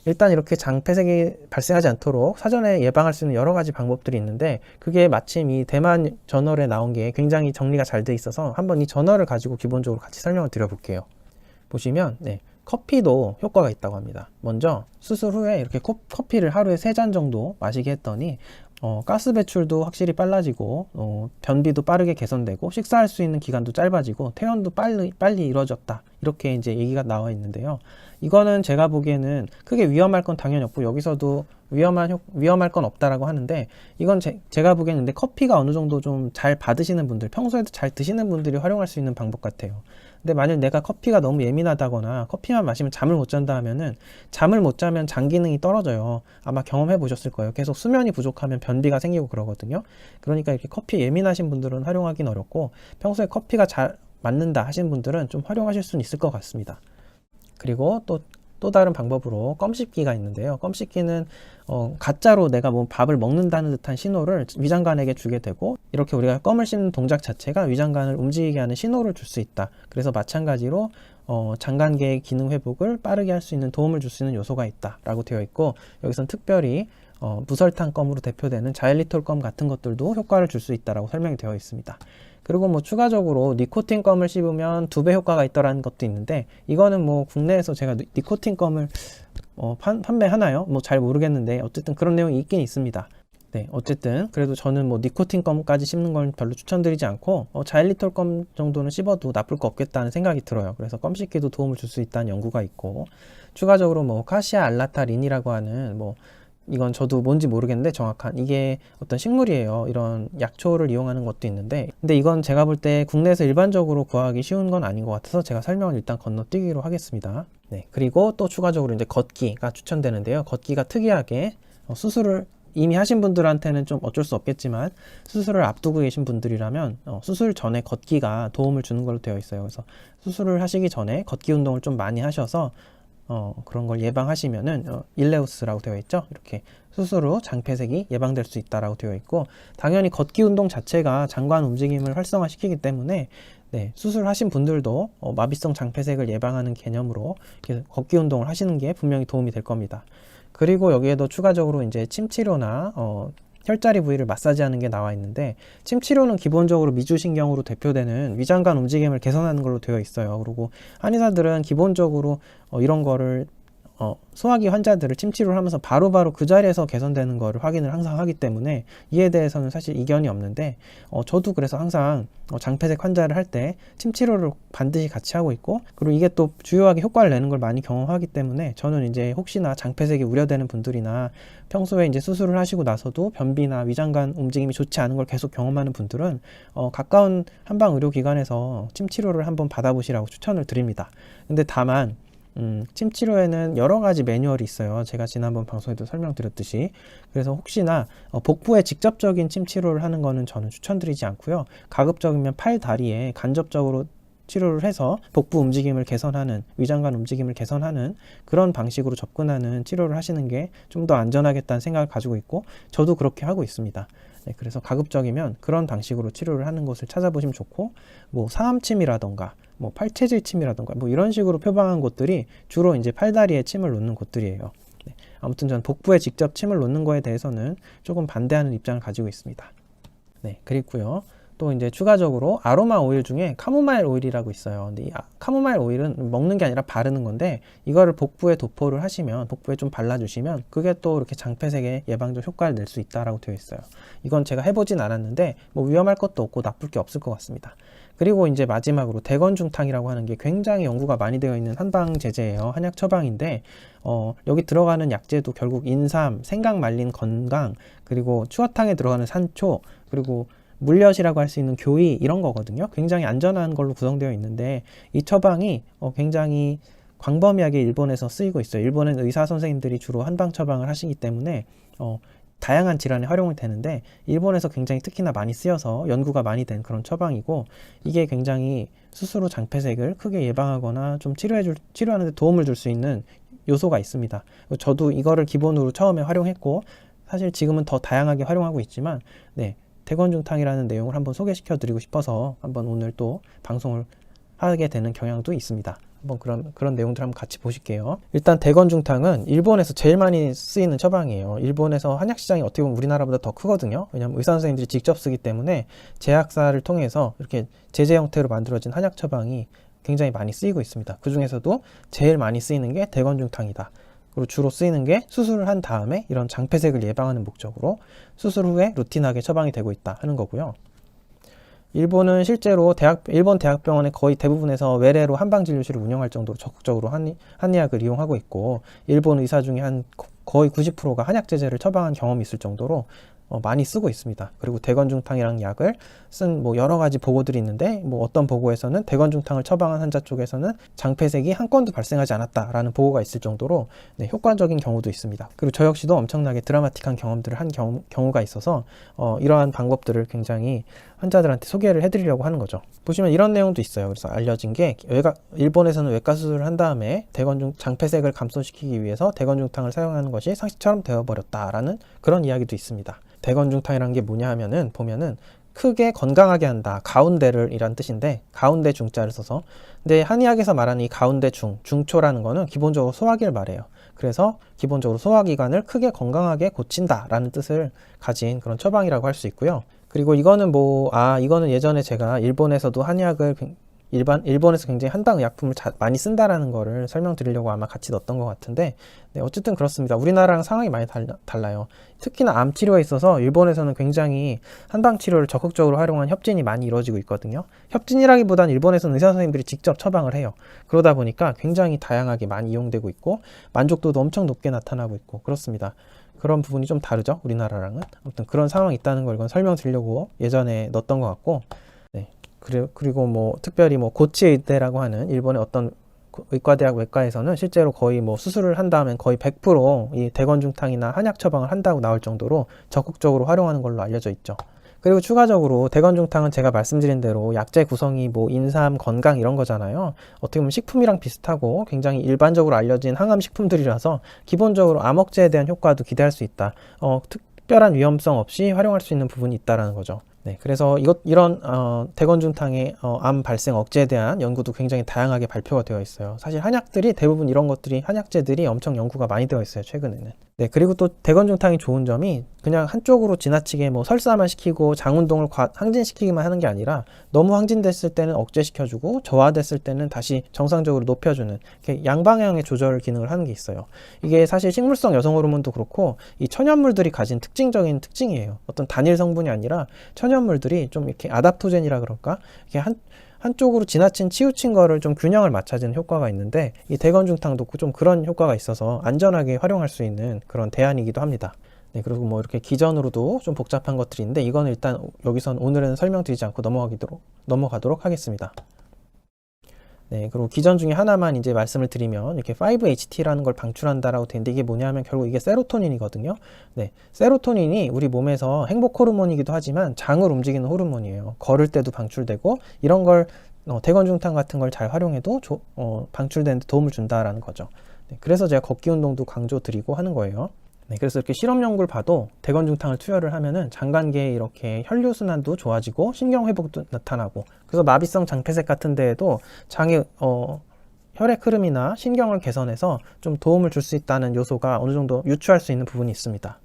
일단 이렇게 장폐색이 발생하지 않도록 사전에 예방할 수 있는 여러 가지 방법들이 있는데, 그게 마침 이 대만 저널에 나온 게 굉장히 정리가 잘 돼 있어서 한번 이 저널을 가지고 기본적으로 같이 설명을 드려볼게요. 보시면 커피도 효과가 있다고 합니다. 먼저 수술 후에 이렇게 커피를 하루에 3잔 정도 마시게 했더니 가스 배출도 확실히 빨라지고 변비도 빠르게 개선되고 식사할 수 있는 기간도 짧아지고 퇴원도 빨리 이루어졌다, 이렇게 이제 얘기가 나와 있는데요. 이거는 제가 보기에는 크게 위험할 건 당연히 없고, 여기서도 위험할 건 없다라고 하는데, 이건 제가 보기에는 근데 커피가 어느 정도 좀 잘 받으시는 분들, 평소에도 잘 드시는 분들이 활용할 수 있는 방법 같아요. 근데 만약 내가 커피가 너무 예민하다거나 커피만 마시면 잠을 못 잔다 하면은, 잠을 못 자면 장 기능이 떨어져요. 아마 경험해 보셨을 거예요. 계속 수면이 부족하면 변비가 생기고 그러거든요. 그러니까 이렇게 커피에 예민하신 분들은 활용하기는 어렵고, 평소에 커피가 잘 맞는다 하시는 분들은 좀 활용하실 수는 있을 것 같습니다. 그리고 또 다른 방법으로 껌 씹기가 있는데요. 껌 씹기는 가짜로 내가 뭐 밥을 먹는다는 듯한 신호를 위장관에게 주게 되고, 이렇게 우리가 껌을 씹는 동작 자체가 위장관을 움직이게 하는 신호를 줄 수 있다. 그래서 마찬가지로 장관계의 기능 회복을 빠르게 할 수 있는, 도움을 줄 수 있는 요소가 있다 라고 되어 있고, 여기서는 특별히 무설탕 껌으로 대표되는 자일리톨 껌 같은 것들도 효과를 줄 수 있다라고 설명이 되어 있습니다. 그리고 뭐 추가적으로 니코틴 껌을 씹으면 2배 효과가 있더라는 것도 있는데, 이거는 뭐 국내에서 제가 니코틴 껌을 판매하나요? 뭐 잘 모르겠는데 어쨌든 그런 내용이 있긴 있습니다. 네, 어쨌든 그래도 저는 뭐 니코틴 껌까지 씹는 건 별로 추천드리지 않고, 자일리톨 껌 정도는 씹어도 나쁠 거 없겠다는 생각이 들어요. 그래서 껌 씹기도 도움을 줄 수 있다는 연구가 있고, 추가적으로 뭐 카시아 알라타린이라고 하는, 이건 저도 뭔지 모르겠는데 정확한 이게 어떤 식물이에요. 이런 약초를 이용하는 것도 있는데, 근데 이건 제가 볼 때 국내에서 일반적으로 구하기 쉬운 건 아닌 것 같아서 제가 설명을 일단 건너뛰기로 하겠습니다. 네, 그리고 또 추가적으로 이제 걷기가 추천되는데요. 걷기가 특이하게 수술을 이미 하신 분들한테는 좀 어쩔 수 없겠지만, 수술을 앞두고 계신 분들이라면 수술 전에 걷기가 도움을 주는 걸로 되어 있어요. 그래서 수술을 하시기 전에 걷기 운동을 좀 많이 하셔서 그런 걸 예방하시면은 일레우스라고 되어 있죠. 이렇게 수술 후 장폐색이 예방될 수 있다라고 되어 있고, 당연히 걷기 운동 자체가 장관 움직임을 활성화시키기 때문에 수술하신 분들도 마비성 장폐색을 예방하는 개념으로 이렇게 걷기 운동을 하시는 게 분명히 도움이 될 겁니다. 그리고 여기에도 추가적으로 이제 침 치료나 혈자리 부위를 마사지하는 게 나와 있는데, 침 치료는 기본적으로 미주신경으로 대표되는 위장관 움직임을 개선하는 걸로 되어 있어요. 그리고 한의사들은 기본적으로 이런 거를 소화기 환자들을 침 치료를 하면서 바로바로 그 자리에서 개선되는 거를 확인을 항상 하기 때문에, 이에 대해서는 사실 이견이 없는데, 저도 그래서 항상 장폐색 환자를 할 때 침 치료를 반드시 같이 하고 있고, 그리고 이게 또 주요하게 효과를 내는 걸 많이 경험하기 때문에, 저는 이제 혹시나 장폐색이 우려되는 분들이나 평소에 이제 수술을 하시고 나서도 변비나 위장관 움직임이 좋지 않은 걸 계속 경험하는 분들은 가까운 한방 의료기관에서 침 치료를 한번 받아보시라고 추천을 드립니다. 근데 다만 침 치료에는 여러 가지 매뉴얼이 있어요. 제가 지난번 방송에도 설명드렸듯이. 그래서 혹시나 복부에 직접적인 침 치료를 하는 거는 저는 추천드리지 않고요. 가급적이면 팔, 다리에 간접적으로 치료를 해서 복부 움직임을 개선하는, 위장관 움직임을 개선하는 그런 방식으로 접근하는 치료를 하시는 게 좀 더 안전하겠다는 생각을 가지고 있고, 저도 그렇게 하고 있습니다. 그래서 가급적이면 그런 방식으로 치료를 하는 것을 찾아보시면 좋고, 뭐 상암침이라던가 뭐 팔체질침이라던가 뭐 이런 식으로 표방한 곳들이 주로 이제 팔다리에 침을 놓는 곳들이에요. 아무튼 전 복부에 직접 침을 놓는 거에 대해서는 조금 반대하는 입장을 가지고 있습니다. 그리고요. 또 이제 추가적으로 아로마 오일 중에 카모마일 오일이라고 있어요. 근데 이 카모마일 오일은 먹는 게 아니라 바르는 건데, 이거를 복부에 도포를 하시면, 복부에 좀 발라주시면 그게 또 이렇게 장폐색에 예방적 효과를 낼 수 있다라고 되어 있어요. 이건 제가 해보진 않았는데 뭐 위험할 것도 없고 나쁠 게 없을 것 같습니다. 그리고 이제 마지막으로 대건중탕이라고 하는 게 굉장히 연구가 많이 되어 있는 한방 제제예요. 한약 처방인데 여기 들어가는 약재도 결국 인삼, 생강 말린 건강, 그리고 추어탕에 들어가는 산초, 그리고 물엿이라고 할 수 있는 교이, 이런 거거든요. 굉장히 안전한 걸로 구성되어 있는데, 이 처방이 굉장히 광범위하게 일본에서 쓰이고 있어요. 일본은 의사 선생님들이 주로 한방 처방을 하시기 때문에 다양한 질환에 활용이 되는데, 일본에서 굉장히 특히나 많이 쓰여서 연구가 많이 된 그런 처방이고, 이게 굉장히 수술 후 장폐색을 크게 예방하거나 좀 치료하는 데 도움을 줄 수 있는 요소가 있습니다. 저도 이거를 기본으로 처음에 활용했고, 사실 지금은 더 다양하게 활용하고 있지만, 대건중탕이라는 내용을 한번 소개시켜 드리고 싶어서 한번 오늘 또 방송을 하게 되는 경향도 있습니다. 한번 그런 내용들 한번 같이 보실게요. 일단 대건중탕은 일본에서 제일 많이 쓰이는 처방이에요. 일본에서 한약 시장이 어떻게 보면 우리나라보다 더 크거든요. 왜냐하면 의사 선생님들이 직접 쓰기 때문에 제약사를 통해서 이렇게 제재 형태로 만들어진 한약 처방이 굉장히 많이 쓰이고 있습니다. 그 중에서도 제일 많이 쓰이는 게 대건중탕이다. 그리고 주로 쓰이는 게 수술을 한 다음에 이런 장폐색을 예방하는 목적으로 수술 후에 루틴하게 처방이 되고 있다 하는 거고요. 일본은 실제로 일본 대학병원의 거의 대부분에서 외래로 한방진료실을 운영할 정도로 적극적으로 한의학을 이용하고 있고, 일본 의사 중에 거의 90%가 한약 제제를 처방한 경험이 있을 정도로 많이 쓰고 있습니다. 그리고 대건중탕이라는 약을 쓴 여러 가지 보고들이 있는데, 어떤 보고에서는 대건중탕을 처방한 환자 쪽에서는 장폐색이 한 건도 발생하지 않았다라는 보고가 있을 정도로 효과적인 경우도 있습니다. 그리고 저 역시도 엄청나게 드라마틱한 경험들을 한 경우가 있어서 이러한 방법들을 굉장히 환자들한테 소개를 해드리려고 하는 거죠. 보시면 이런 내용도 있어요. 그래서 알려진 게 일본에서는 외과 수술을 한 다음에 장폐색을 감소시키기 위해서 대건중탕을 사용하는 것이 상식처럼 되어버렸다라는 그런 이야기도 있습니다. 대건중탕이라는 게 뭐냐 하면은 보면은 크게 건강하게 한다. 가운데를 이란 뜻인데 가운데 중자를 써서, 근데 한의학에서 말하는 이 가운데 중초라는 거는 기본적으로 소화기를 말해요. 그래서 기본적으로 소화기관을 크게 건강하게 고친다 라는 뜻을 가진 그런 처방이라고 할 수 있고요. 그리고 이거는 이거는 예전에 제가 일본에서도 한의학을 일본에서 굉장히 한방 약품을 많이 쓴다라는 거를 설명드리려고 아마 같이 넣었던 것 같은데, 어쨌든 그렇습니다. 우리나라랑 상황이 많이 달라요. 특히나 암 치료에 있어서 일본에서는 굉장히 한방 치료를 적극적으로 활용한 협진이 많이 이루어지고 있거든요. 협진이라기보다는 일본에서는 의사 선생님들이 직접 처방을 해요. 그러다 보니까 굉장히 다양하게 많이 이용되고 있고 만족도도 엄청 높게 나타나고 있고 그렇습니다. 그런 부분이 좀 다르죠, 우리나라랑은. 아무튼 그런 상황이 있다는 걸 이건 설명드리려고 예전에 넣었던 것 같고, 그리고 특별히 고치의대라고 하는 일본의 어떤 의과대학 외과에서는 실제로 거의 수술을 한 다음엔 거의 100% 이 대건중탕이나 한약 처방을 한다고 나올 정도로 적극적으로 활용하는 걸로 알려져 있죠. 그리고 추가적으로 대건중탕은 제가 말씀드린 대로 약재 구성이 인삼, 건강 이런 거잖아요. 어떻게 보면 식품이랑 비슷하고 굉장히 일반적으로 알려진 항암 식품들이라서 기본적으로 암 억제에 대한 효과도 기대할 수 있다. 특별한 위험성 없이 활용할 수 있는 부분이 있다라는 거죠. 그래서 이런 대건중탕의 암 발생 억제에 대한 연구도 굉장히 다양하게 발표가 되어 있어요. 사실 대부분 이런 것들이 한약재들이 엄청 연구가 많이 되어 있어요, 최근에는. 그리고 또 대건중탕이 좋은 점이 그냥 한쪽으로 지나치게 설사만 시키고 장운동을 항진시키기만 하는 게 아니라 너무 항진됐을 때는 억제시켜주고 저하됐을 때는 다시 정상적으로 높여주는 이렇게 양방향의 조절 기능을 하는 게 있어요. 이게 사실 식물성 여성 호르몬도 그렇고 이 천연물들이 가진 특징적인 특징이에요. 어떤 단일 성분이 아니라 천연물들이 좀 이렇게 아답토젠이라 그럴까? 이렇게 한쪽으로 지나친 치우친 거를 좀 균형을 맞춰주는 효과가 있는데, 이 대건중탕도 좀 그런 효과가 있어서 안전하게 활용할 수 있는 그런 대안이기도 합니다. 그리고 이렇게 기전으로도 좀 복잡한 것들이 있는데 이건 일단 여기선 오늘은 설명드리지 않고 넘어가도록 하겠습니다. 그리고 기전 중에 하나만 이제 말씀을 드리면 이렇게 5-HT라는 걸 방출한다라고 되는데 이게 뭐냐면 결국 이게 세로토닌이거든요. 세로토닌이 우리 몸에서 행복 호르몬이기도 하지만 장을 움직이는 호르몬이에요. 걸을 때도 방출되고 이런 걸 대건중탕 같은 걸 잘 활용해도 방출되는 데 도움을 준다라는 거죠. 그래서 제가 걷기 운동도 강조드리고 하는 거예요. 그래서 이렇게 실험 연구를 봐도 대건중탕을 투여를 하면은 장관계에 이렇게 혈류순환도 좋아지고 신경회복도 나타나고, 그래서 마비성 장폐색 같은 데에도 장의 혈액 흐름이나 신경을 개선해서 좀 도움을 줄 수 있다는 요소가 어느 정도 유추할 수 있는 부분이 있습니다.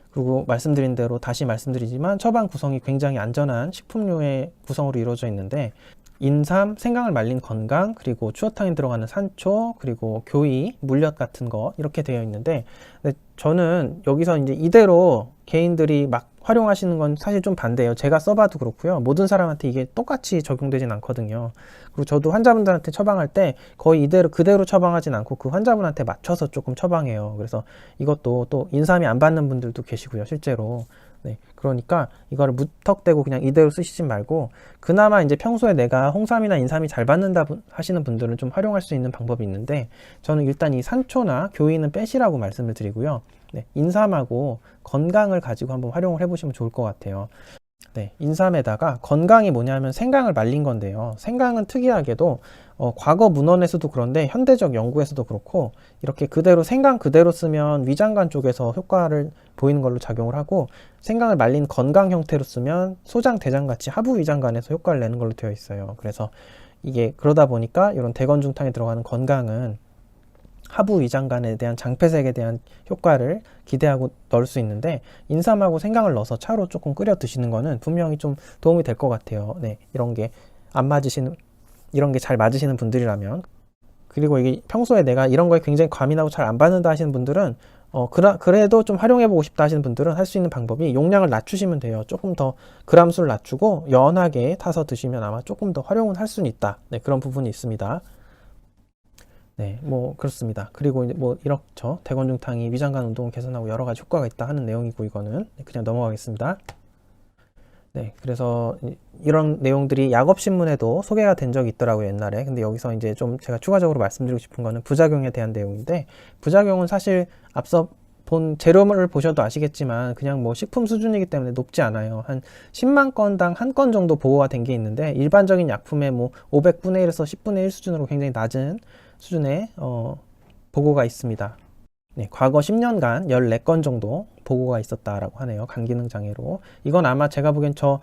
그리고 말씀드린 대로 다시 말씀드리지만 처방 구성이 굉장히 안전한 식품류의 구성으로 이루어져 있는데, 인삼, 생강을 말린 건강, 그리고 추어탕에 들어가는 산초, 그리고 교이, 물엿 같은 거 이렇게 되어 있는데, 저는 여기서 이제 이대로 개인들이 막 활용하시는 건 사실 좀 반대예요. 제가 써봐도 그렇고요. 모든 사람한테 이게 똑같이 적용되진 않거든요. 그리고 저도 환자분들한테 처방할 때 거의 그대로 처방하진 않고 그 환자분한테 맞춰서 조금 처방해요. 그래서 이것도 또 인삼이 안 받는 분들도 계시고요, 실제로. 그러니까 이거를 무턱대고 그냥 이대로 쓰시진 말고, 그나마 이제 평소에 내가 홍삼이나 인삼이 잘 받는다 하시는 분들은 좀 활용할 수 있는 방법이 있는데, 저는 일단 이 산초나 교이는 빼시라고 말씀을 드리고요. 인삼하고 건강을 가지고 한번 활용을 해보시면 좋을 것 같아요. 인삼에다가 건강이 뭐냐면 생강을 말린 건데요. 생강은 특이하게도 과거 문헌에서도 그런데 현대적 연구에서도 그렇고 이렇게 생강 그대로 쓰면 위장관 쪽에서 효과를 보이는 걸로 작용을 하고, 생강을 말린 건강 형태로 쓰면 소장, 대장 같이 하부 위장관에서 효과를 내는 걸로 되어 있어요. 그래서 이게 그러다 보니까 이런 대건중탕에 들어가는 건강은 하부 위장관에 대한 장폐색에 대한 효과를 기대하고 넣을 수 있는데, 인삼하고 생강을 넣어서 차로 조금 끓여 드시는 거는 분명히 좀 도움이 될 것 같아요. 네, 이런 게 잘 맞으시는 분들이라면. 그리고 이게 평소에 내가 이런 거에 굉장히 과민하고 잘 안 받는다 하시는 분들은 그래도 좀 활용해보고 싶다 하시는 분들은 할 수 있는 방법이 용량을 낮추시면 돼요. 조금 더 그람 수를 낮추고 연하게 타서 드시면 아마 조금 더 활용은 할 수는 있다. 네, 그런 부분이 있습니다. 네, 뭐 그렇습니다. 그리고 이제 뭐 이렇죠. 대건중탕이 위장관 운동을 개선하고 여러 가지 효과가 있다 하는 내용이고, 이거는 그냥 넘어가겠습니다. 네, 그래서 이런 내용들이 약업신문에도 소개가 된 적이 있더라고요, 옛날에. 근데 여기서 이제 좀 제가 추가적으로 말씀드리고 싶은 거는 부작용에 대한 내용인데, 부작용은 사실 앞서 본 재료를 보셔도 아시겠지만 그냥 뭐 식품 수준이기 때문에 높지 않아요. 한 10만 건당 한 건 정도 보고가 된 게 있는데, 일반적인 약품의 뭐 500분의 1에서 10분의 1 수준으로 굉장히 낮은 수준의 보고가 있습니다. 네, 과거 10년간 14건 정도 보고가 있었다라고 하네요. 간기능 장애로. 이건 아마 제가 보기엔 저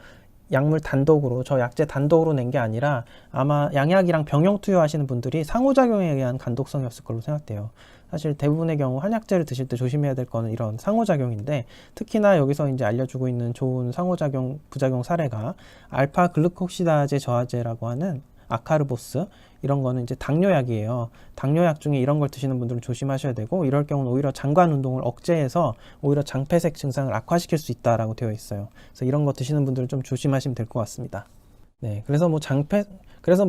약제 단독으로 낸 게 아니라 아마 양약이랑 병용 투여하시는 분들이 상호작용에 의한 간독성이었을 걸로 생각돼요. 사실 대부분의 경우 한약재를 드실 때 조심해야 될 거는 이런 상호작용인데, 특히나 여기서 이제 알려주고 있는 좋은 상호작용, 부작용 사례가 알파 글루콕시다제 저하제라고 하는 아카르보스, 이런 거는 이제 당뇨약이에요. 당뇨약 중에 이런 걸 드시는 분들은 조심하셔야 되고, 이럴 경우는 오히려 장관 운동을 억제해서 오히려 장폐색 증상을 악화시킬 수 있다라고 되어 있어요. 그래서 이런 거 드시는 분들은 좀 조심하시면 될 것 같습니다. 네, 그래서 뭐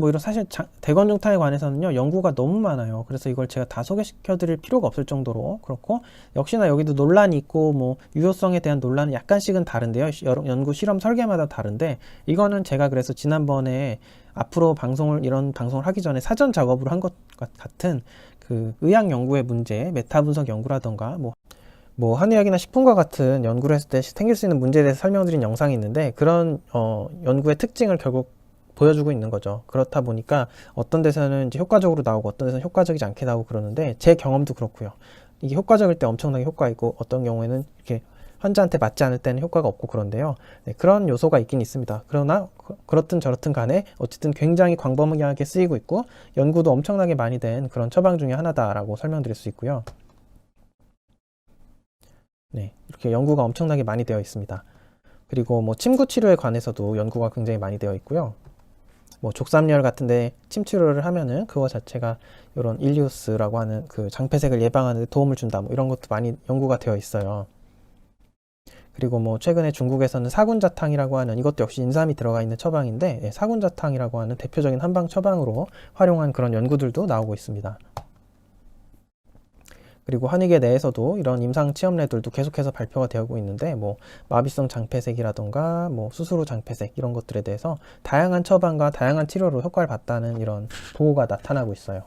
이런 사실 대건중탕에 관해서는요, 연구가 너무 많아요. 그래서 이걸 제가 다 소개시켜 드릴 필요가 없을 정도로 그렇고, 역시나 여기도 논란이 있고 뭐 유효성에 대한 논란은 약간씩은 다른데요. 연구 실험 설계마다 다른데, 이거는 제가 그래서 지난번에 앞으로 이런 방송을 하기 전에 사전 작업으로 한 것 같은 그 의학 연구의 문제, 메타 분석 연구라던가 뭐 한의학이나 식품과 같은 연구를 했을 때 생길 수 있는 문제에 대해서 설명드린 영상이 있는데, 그런 연구의 특징을 결국 보여주고 있는 거죠. 그렇다 보니까 어떤 데서는 이제 효과적으로 나오고 어떤 데서는 효과적이지 않게 나오고 그러는데, 제 경험도 그렇고요. 이게 효과적일 때 엄청나게 효과 있고, 어떤 경우에는 이렇게 환자한테 맞지 않을 때는 효과가 없고 그런데요. 네, 그런 요소가 있긴 있습니다. 그러나 그렇든 저렇든 간에 어쨌든 굉장히 광범위하게 쓰이고 있고, 연구도 엄청나게 많이 된 그런 처방 중에 하나다라고 설명드릴 수 있고요. 네, 이렇게 연구가 엄청나게 많이 되어 있습니다. 그리고 뭐 침구 치료에 관해서도 연구가 굉장히 많이 되어 있고요. 뭐 족삼열 같은데 침 치료를 하면은 그거 자체가 이런 일리우스라고 하는 그 장폐색을 예방하는 데 도움을 준다, 뭐 이런 것도 많이 연구가 되어 있어요. 그리고 뭐 최근에 중국에서는 사군자탕이라고 하는, 이것도 역시 인삼이 들어가 있는 처방인데, 사군자탕이라고 하는 대표적인 한방 처방으로 활용한 그런 연구들도 나오고 있습니다. 그리고 한의계 내에서도 이런 임상 치험례들도 계속해서 발표가 되고 있는데, 뭐 마비성 장폐색이라던가 뭐 수술 후 장폐색, 이런 것들에 대해서 다양한 처방과 다양한 치료로 효과를 봤다는 이런 보고가 나타나고 있어요.